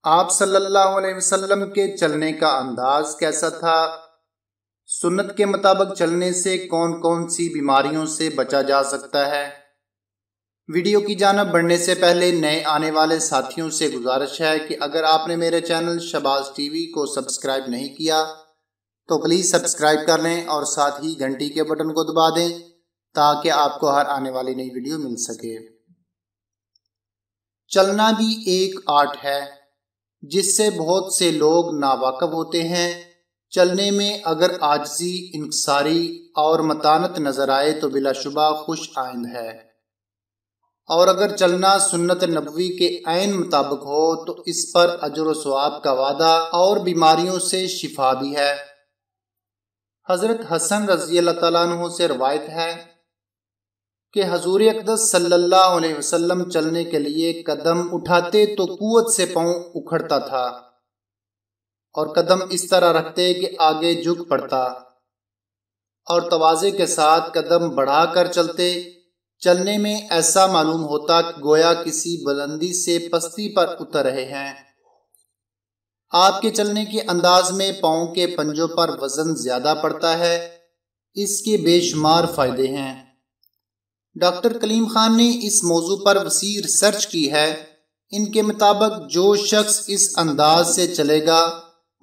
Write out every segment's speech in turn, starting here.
آپ صلی اللہ علیہ وسلم کے چلنے کا انداز کیسا تھا؟ سنت کے مطابق چلنے سے کون کون سی بیماریوں سے بچا جا سکتا ہے؟ ویڈیو کی جانب بڑھنے سے پہلے نئے آنے والے ساتھیوں سے گزارش ہے کہ اگر آپ نے میرے چینل شہباز ٹی وی کو سبسکرائب نہیں کیا تو پلیز سبسکرائب کر لیں اور ساتھ ہی گھنٹی کے بٹن کو دبا دیں تاکہ آپ کو ہر آنے والی نئی ویڈیو مل سکے۔ چلنا بھی ایک آرٹ ہے جس سے بہت سے لوگ ناواقف ہوتے ہیں۔ چلنے میں اگر عاجزی، انکساری اور متانت نظر آئے تو بلا شبہ خوش آئند ہے، اور اگر چلنا سنت نبوی کے عین مطابق ہو تو اس پر اجر و ثواب کا وعدہ اور بیماریوں سے شفا بھی ہے۔ حضرت حسن رضی اللہ تعالیٰ عنہ سے روایت ہے کہ حضور اقدس صلی اللہ علیہ وسلم چلنے کے لیے قدم اٹھاتے تو قوت سے پاؤں اکھڑتا تھا اور قدم اس طرح رکھتے کہ آگے جھک پڑتا، اور تواضع کے ساتھ قدم بڑھا کر چلتے۔ چلنے میں ایسا معلوم ہوتا کہ گویا کسی بلندی سے پستی پر اتر رہے ہیں۔ آپ کے چلنے کے انداز میں پاؤں کے پنجوں پر وزن زیادہ پڑتا ہے۔ اس کے بے شمار فائدے ہیں۔ ڈاکٹر کلیم خان نے اس موضوع پر وسیع ریسرچ کی ہے۔ ان کے مطابق جو شخص اس انداز سے چلے گا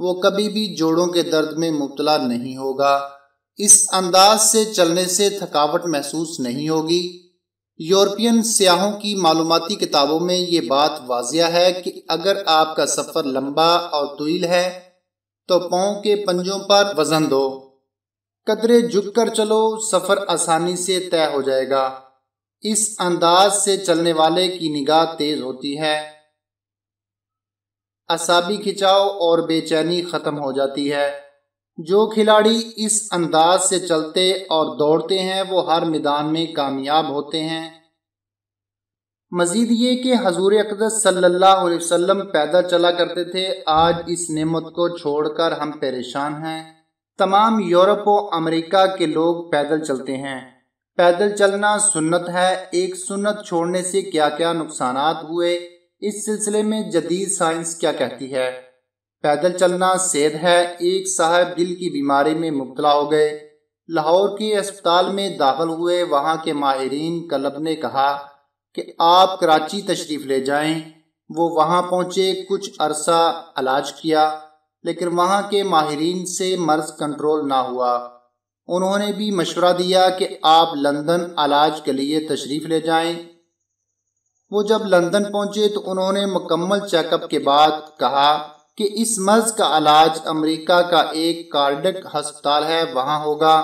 وہ کبھی بھی جوڑوں کے درد میں مبتلا نہیں ہوگا۔ اس انداز سے چلنے سے تھکاوٹ محسوس نہیں ہوگی۔ یورپین سیاحوں کی معلوماتی کتابوں میں یہ بات واضح ہے کہ اگر آپ کا سفر لمبا اور طویل ہے تو پاؤں کے پنجوں پر وزن دو، قدرے جھک کر چلو، سفر آسانی سے طے ہو جائے گا۔ اس انداز سے چلنے والے کی نگاہ تیز ہوتی ہے، اعصابی کھچاؤ اور بے چینی ختم ہو جاتی ہے۔ جو کھلاڑی اس انداز سے چلتے اور دوڑتے ہیں وہ ہر میدان میں کامیاب ہوتے ہیں۔ مزید یہ کہ حضور اقدس صلی اللہ علیہ وسلم پیدل چلا کرتے تھے۔ آج اس نعمت کو چھوڑ کر ہم پریشان ہیں۔ تمام یورپ و امریکہ کے لوگ پیدل چلتے ہیں۔ پیدل چلنا سنت ہے۔ ایک سنت چھوڑنے سے کیا کیا نقصانات ہوئے، اس سلسلے میں جدید سائنس کیا کہتی ہے؟ پیدل چلنا صحت ہے۔ ایک صاحب دل کی بیماری میں مبتلا ہو گئے، لاہور کے اسپتال میں داخل ہوئے۔ وہاں کے ماہرین کلب نے کہا کہ آپ کراچی تشریف لے جائیں۔ وہ وہاں پہنچے، کچھ عرصہ علاج کیا، لیکن وہاں کے ماہرین سے مرض کنٹرول نہ ہوا۔ انہوں نے بھی مشورہ دیا کہ آپ لندن علاج کے لیے تشریف لے جائیں۔ وہ جب لندن پہنچے تو انہوں نے مکمل چیک اپ کے بعد کہا کہ اس مرض کا علاج امریکہ کا ایک کارڈک ہسپتال ہے، وہاں ہوگا۔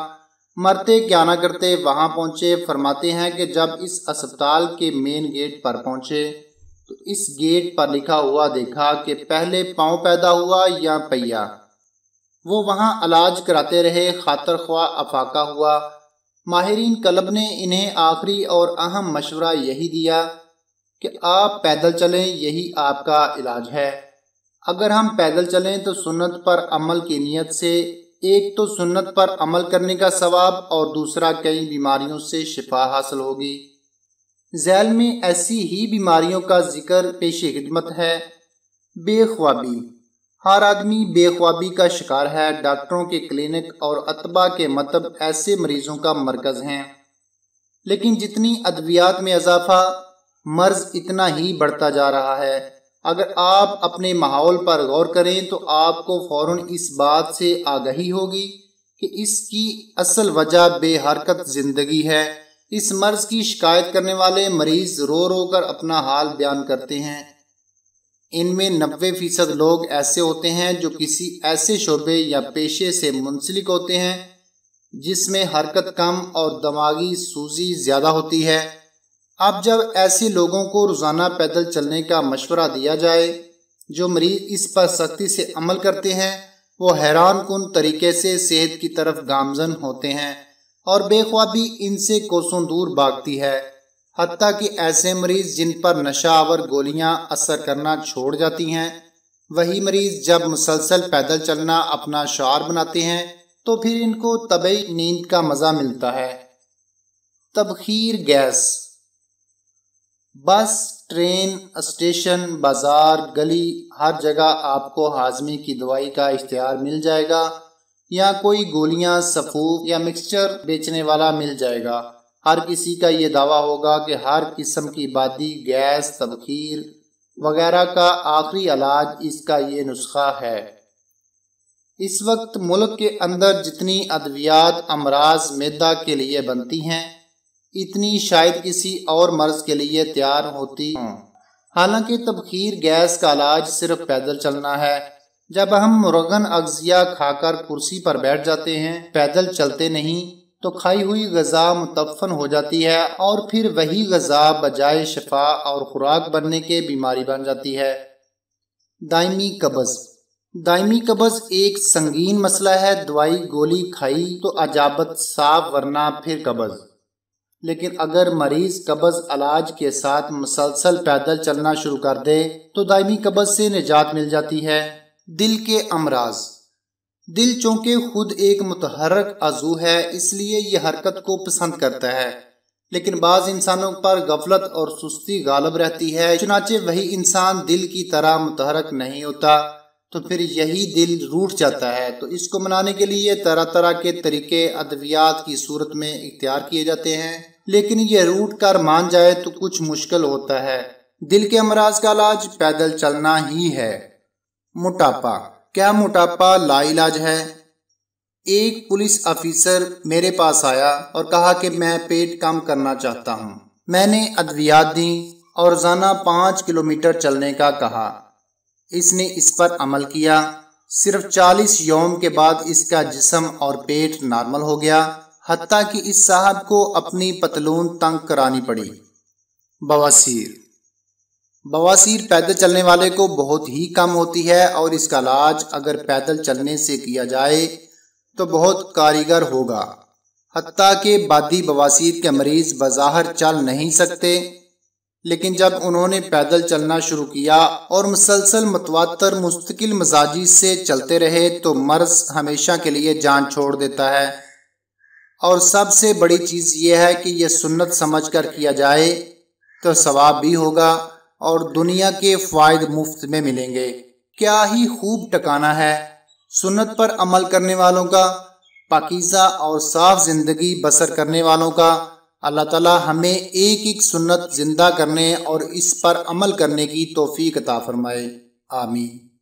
مرتے کیا نہ کرتے، وہاں پہنچے۔ فرماتے ہیں کہ جب اس اسپتال کے مین گیٹ پر پہنچے تو اس گیٹ پر لکھا ہوا دیکھا کہ پہلے پاؤں پیدا ہوا یا پہیا۔ وہ وہاں علاج کراتے رہے، خاطر خواہ افاقہ ہوا۔ ماہرین قلب نے انہیں آخری اور اہم مشورہ یہی دیا کہ آپ پیدل چلیں، یہی آپ کا علاج ہے۔ اگر ہم پیدل چلیں تو سنت پر عمل کی نیت سے، ایک تو سنت پر عمل کرنے کا ثواب اور دوسرا کئی بیماریوں سے شفا حاصل ہوگی۔ ذیل میں ایسی ہی بیماریوں کا ذکر پیش خدمت ہے۔ بے خوابی۔ ہر آدمی بے خوابی کا شکار ہے۔ ڈاکٹروں کے کلینک اور اطباء کے مطب ایسے مریضوں کا مرکز ہیں، لیکن جتنی ادویات میں اضافہ، مرض اتنا ہی بڑھتا جا رہا ہے۔ اگر آپ اپنے ماحول پر غور کریں تو آپ کو فوراً اس بات سے آگہی ہوگی کہ اس کی اصل وجہ بے حرکت زندگی ہے۔ اس مرض کی شکایت کرنے والے مریض رو رو کر اپنا حال بیان کرتے ہیں۔ ان میں 90% لوگ ایسے ہوتے ہیں جو کسی ایسے شعبے یا پیشے سے منسلک ہوتے ہیں جس میں حرکت کم اور دماغی سوزی زیادہ ہوتی ہے۔ اب جب ایسے لوگوں کو روزانہ پیدل چلنے کا مشورہ دیا جائے، جو مریض اس پر سختی سے عمل کرتے ہیں وہ حیران کن طریقے سے صحت کی طرف گامزن ہوتے ہیں، اور بے خوابی ان سے کوسوں دور بھاگتی ہے۔ حتیٰ کہ ایسے مریض جن پر نشہ آور گولیاں اثر کرنا چھوڑ جاتی ہیں، وہی مریض جب مسلسل پیدل چلنا اپنا شعار بناتے ہیں تو پھر ان کو طبعی نیند کا مزہ ملتا ہے۔ تبخیر گیس۔ بس، ٹرین، اسٹیشن، بازار، گلی، ہر جگہ آپ کو ہاضمے کی دوائی کا اشتہار مل جائے گا، یا کوئی گولیاں، سفوف یا مکسچر بیچنے والا مل جائے گا۔ ہر کسی کا یہ دعویٰ ہوگا کہ ہر قسم کی بادی، گیس، تبخیر وغیرہ کا آخری علاج اس کا یہ نسخہ ہے۔ اس وقت ملک کے اندر جتنی ادویات امراض معدہ کے لیے بنتی ہیں، اتنی شاید کسی اور مرض کے لیے تیار ہوتی ہوں۔ حالانکہ تبخیر گیس کا علاج صرف پیدل چلنا ہے۔ جب ہم مرغن اغذیہ کھا کر کرسی پر بیٹھ جاتے ہیں، پیدل چلتے نہیں، تو کھائی ہوئی غذا متفن ہو جاتی ہے اور پھر وہی غذا بجائے شفا اور خوراک بننے کے بیماری بن جاتی ہے۔ دائمی قبض۔ دائمی قبض ایک سنگین مسئلہ ہے۔ دوائی گولی کھائی تو اجابت صاف، ورنہ پھر قبض۔ لیکن اگر مریض قبض علاج کے ساتھ مسلسل پیدل چلنا شروع کر دے تو دائمی قبض سے نجات مل جاتی ہے۔ دل کے امراض۔ دل چونکہ خود ایک متحرک عضو ہے، اس لیے یہ حرکت کو پسند کرتا ہے، لیکن بعض انسانوں پر غفلت اور سستی غالب رہتی ہے، چنانچہ وہی انسان دل کی طرح متحرک نہیں ہوتا، تو پھر یہی دل روٹھ جاتا ہے۔ تو اس کو منانے کے لیے طرح طرح کے طریقے ادویات کی صورت میں اختیار کیے جاتے ہیں، لیکن یہ روٹ کر مان جائے تو کچھ مشکل ہوتا ہے۔ دل کے امراض کا علاج پیدل چلنا ہی ہے۔ موٹاپا۔ کیا موٹاپا لا علاج ہے؟ ایک پولیس افیسر میرے پاس آیا اور کہا کہ میں پیٹ کم کرنا چاہتا ہوں۔ میں نے ادویات دیں اور روزانہ 5 کلومیٹر چلنے کا کہا۔ اس نے اس پر عمل کیا۔ صرف 40 یوم کے بعد اس کا جسم اور پیٹ نارمل ہو گیا، حتیٰ کہ اس صاحب کو اپنی پتلون تنگ کرانی پڑی۔ بواسیر۔ بواسیر پیدل چلنے والے کو بہت ہی کم ہوتی ہے، اور اس کا علاج اگر پیدل چلنے سے کیا جائے تو بہت کارگر ہوگا۔ حتیٰ کہ بادی بواسیر کے مریض بظاہر چل نہیں سکتے، لیکن جب انہوں نے پیدل چلنا شروع کیا اور مسلسل متواتر مستقل مزاجی سے چلتے رہے تو مرض ہمیشہ کے لیے جان چھوڑ دیتا ہے۔ اور سب سے بڑی چیز یہ ہے کہ یہ سنت سمجھ کر کیا جائے تو ثواب بھی ہوگا اور دنیا کے فوائد مفت میں ملیں گے۔ کیا ہی خوب ٹکانا ہے سنت پر عمل کرنے والوں کا، پاکیزہ اور صاف زندگی بسر کرنے والوں کا۔ اللہ تعالی ہمیں ایک ایک سنت زندہ کرنے اور اس پر عمل کرنے کی توفیق عطا فرمائے۔ آمین۔